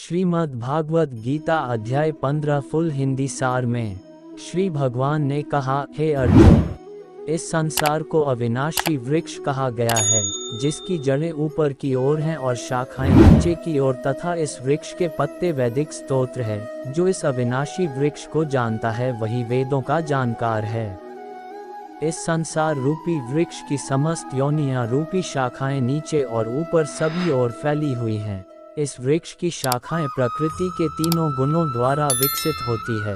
श्रीमद् भागवत गीता अध्याय 15 फुल हिंदी सार में श्री भगवान ने कहा, हे अर्जुन, इस संसार को अविनाशी वृक्ष कहा गया है, जिसकी जड़ें ऊपर की ओर हैं और शाखाएं नीचे की ओर, तथा इस वृक्ष के पत्ते वैदिक स्तोत्र है। जो इस अविनाशी वृक्ष को जानता है वही वेदों का जानकार है। इस संसार रूपी वृक्ष की समस्त योनियां रूपी शाखाएं नीचे और ऊपर सभी ओर फैली हुई हैं। इस वृक्ष की शाखाएं प्रकृति के तीनों गुणों द्वारा विकसित होती है।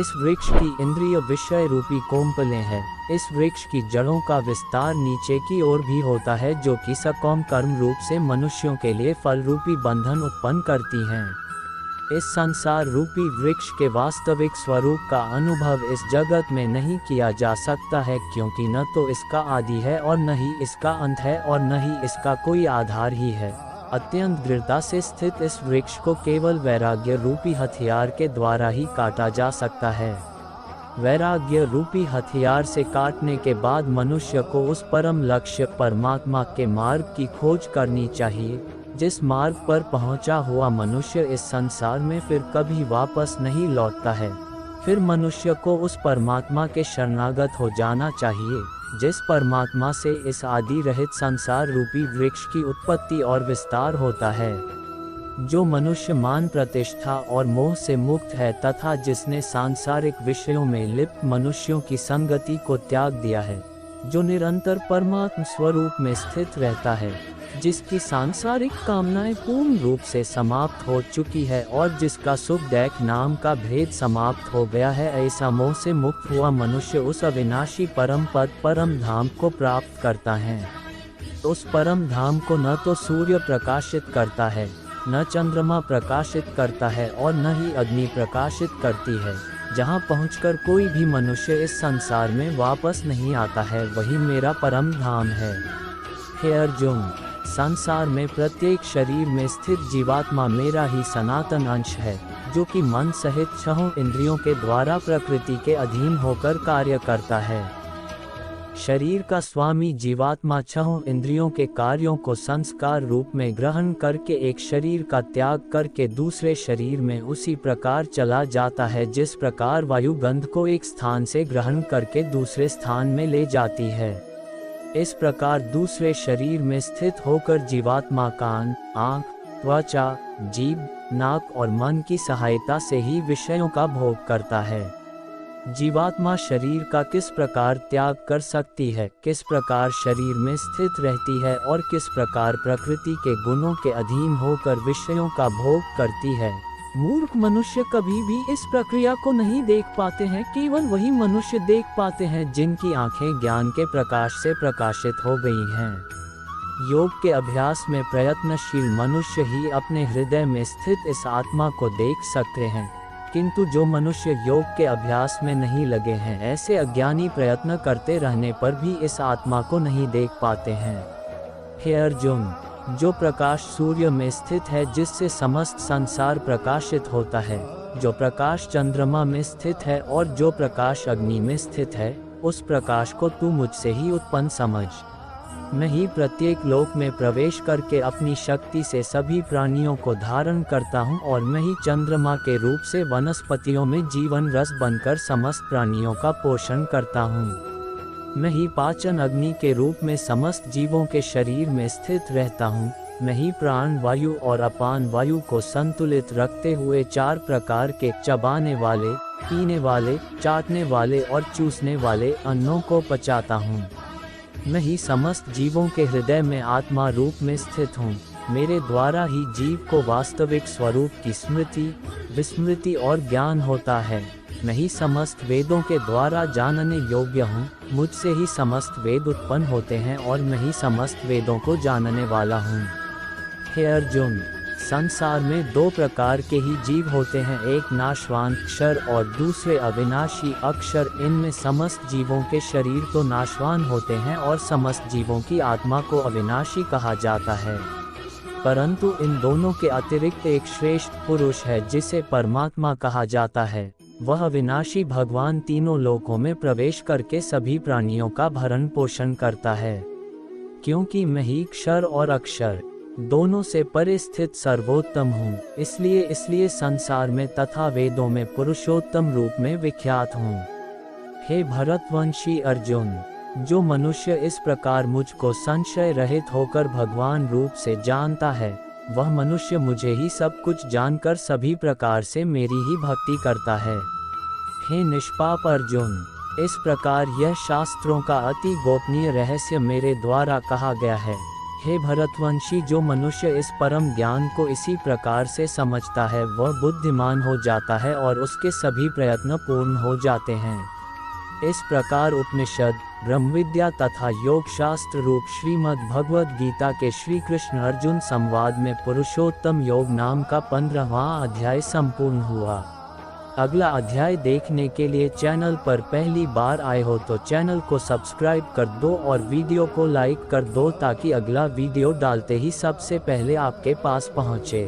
इस वृक्ष की इंद्रिय विषय रूपी कोम्पलें हैं। इस वृक्ष की जड़ों का विस्तार नीचे की ओर भी होता है, जो कि सकौम कर्म रूप से मनुष्यों के लिए फल रूपी बंधन उत्पन्न करती हैं। इस संसार रूपी वृक्ष के वास्तविक स्वरूप का अनुभव इस जगत में नहीं किया जा सकता है, क्योंकि न तो इसका आदि है और न ही इसका अंत है और न ही इसका कोई आधार ही है। अत्यंत दृढ़ता से स्थित इस वृक्ष को केवल वैराग्य रूपी हथियार के द्वारा ही काटा जा सकता है। वैराग्य रूपी हथियार से काटने के बाद मनुष्य को उस परम लक्ष्य परमात्मा के मार्ग की खोज करनी चाहिए, जिस मार्ग पर पहुंचा हुआ मनुष्य इस संसार में फिर कभी वापस नहीं लौटता है। फिर मनुष्य को उस परमात्मा के शरणागत हो जाना चाहिए, जिस परमात्मा से इस आदि रहित संसार रूपी वृक्ष की उत्पत्ति और विस्तार होता है। जो मनुष्य मान प्रतिष्ठा और मोह से मुक्त है तथा जिसने सांसारिक विषयों में लिप्त मनुष्यों की संगति को त्याग दिया है, जो निरंतर परमात्म स्वरूप में स्थित रहता है, जिसकी सांसारिक कामनाएं पूर्ण रूप से समाप्त हो चुकी है और जिसका सुख दैक नाम का भेद समाप्त हो गया है, ऐसा मोह से मुक्त हुआ मनुष्य उस अविनाशी परम पद परम धाम को प्राप्त करता है। उस परम धाम को न तो सूर्य प्रकाशित करता है, न चंद्रमा प्रकाशित करता है और न ही अग्नि प्रकाशित करती है। जहाँ पहुंचकर कोई भी मनुष्य इस संसार में वापस नहीं आता है, वही मेरा परम धाम है। हे अर्जुन, संसार में प्रत्येक शरीर में स्थित जीवात्मा मेरा ही सनातन अंश है, जो कि मन सहित छहों इंद्रियों के द्वारा प्रकृति के अधीन होकर कार्य करता है। शरीर का स्वामी जीवात्मा छहों इंद्रियों के कार्यों को संस्कार रूप में ग्रहण करके एक शरीर का त्याग करके दूसरे शरीर में उसी प्रकार चला जाता है, जिस प्रकार वायु गंध को एक स्थान से ग्रहण करके दूसरे स्थान में ले जाती है। इस प्रकार दूसरे शरीर में स्थित होकर जीवात्मा कान, आँख, त्वचा, जीभ, नाक और मन की सहायता से ही विषयों का भोग करता है। जीवात्मा शरीर का किस प्रकार त्याग कर सकती है, किस प्रकार शरीर में स्थित रहती है और किस प्रकार प्रकृति के गुणों के अधीन होकर विषयों का भोग करती है, मूर्ख मनुष्य कभी भी इस प्रक्रिया को नहीं देख पाते हैं। केवल वही मनुष्य देख पाते हैं जिनकी आंखें ज्ञान के प्रकाश से प्रकाशित हो गई हैं। योग के अभ्यास में प्रयत्नशील मनुष्य ही अपने हृदय में स्थित इस आत्मा को देख सकते हैं, किंतु जो मनुष्य योग के अभ्यास में नहीं लगे हैं, ऐसे अज्ञानी प्रयत्न करते रहने पर भी इस आत्मा को नहीं देख पाते हैं। हे अर्जुन, जो प्रकाश सूर्य में स्थित है, जिससे समस्त संसार प्रकाशित होता है, जो प्रकाश चंद्रमा में स्थित है और जो प्रकाश अग्नि में स्थित है, उस प्रकाश को तू मुझसे ही उत्पन्न समझ। मैं ही प्रत्येक लोक में प्रवेश करके अपनी शक्ति से सभी प्राणियों को धारण करता हूँ और मैं ही चंद्रमा के रूप से वनस्पतियों में जीवन रस बनकर समस्त प्राणियों का पोषण करता हूँ। मैं ही पाचन अग्नि के रूप में समस्त जीवों के शरीर में स्थित रहता हूँ। मैं ही प्राण वायु और अपान वायु को संतुलित रखते हुए चार प्रकार के चबाने वाले, पीने वाले, चाटने वाले और चूसने वाले अन्नों को पचाता हूँ। मैं ही समस्त जीवों के हृदय में आत्मा रूप में स्थित हूँ। मेरे द्वारा ही जीव को वास्तविक स्वरूप की स्मृति, विस्मृति और ज्ञान होता है। मैं ही समस्त वेदों के द्वारा जानने योग्य हूँ। मुझसे ही समस्त वेद उत्पन्न होते हैं और मैं ही समस्त वेदों को जानने वाला हूँ। हे अर्जुन, संसार में दो प्रकार के ही जीव होते हैं, एक नाशवान क्षर और दूसरे अविनाशी अक्षर। इनमें समस्त जीवों के शरीर तो नाशवान होते हैं और समस्त जीवों की आत्मा को अविनाशी कहा जाता है, परंतु इन दोनों के अतिरिक्त एक श्रेष्ठ पुरुष है जिसे परमात्मा कहा जाता है। वह विनाशी भगवान तीनों लोकों में प्रवेश करके सभी प्राणियों का भरण पोषण करता है। क्योंकि मैं ही क्षर और अक्षर, दोनों से परे स्थित सर्वोत्तम हूँ, इसलिए संसार में तथा वेदों में पुरुषोत्तम रूप में विख्यात हूँ। हे भरतवंशी अर्जुन, जो मनुष्य इस प्रकार मुझको संशय रहित होकर भगवान रूप से जानता है, वह मनुष्य मुझे ही सब कुछ जानकर सभी प्रकार से मेरी ही भक्ति करता है। हे निष्पाप अर्जुन, इस प्रकार यह शास्त्रों का अति गोपनीय रहस्य मेरे द्वारा कहा गया है। हे भरतवंशी, जो मनुष्य इस परम ज्ञान को इसी प्रकार से समझता है, वह बुद्धिमान हो जाता है और उसके सभी प्रयत्न पूर्ण हो जाते हैं। इस प्रकार उपनिषद, ब्रह्मविद्या तथा योग शास्त्र रूप श्रीमद् भगवद गीता के श्री कृष्ण अर्जुन संवाद में पुरुषोत्तम योग नाम का 15वां अध्याय संपूर्ण हुआ। अगला अध्याय देखने के लिए चैनल पर पहली बार आए हो तो चैनल को सब्सक्राइब कर दो और वीडियो को लाइक कर दो ताकि अगला वीडियो डालते ही सबसे पहले आपके पास पहुंचे।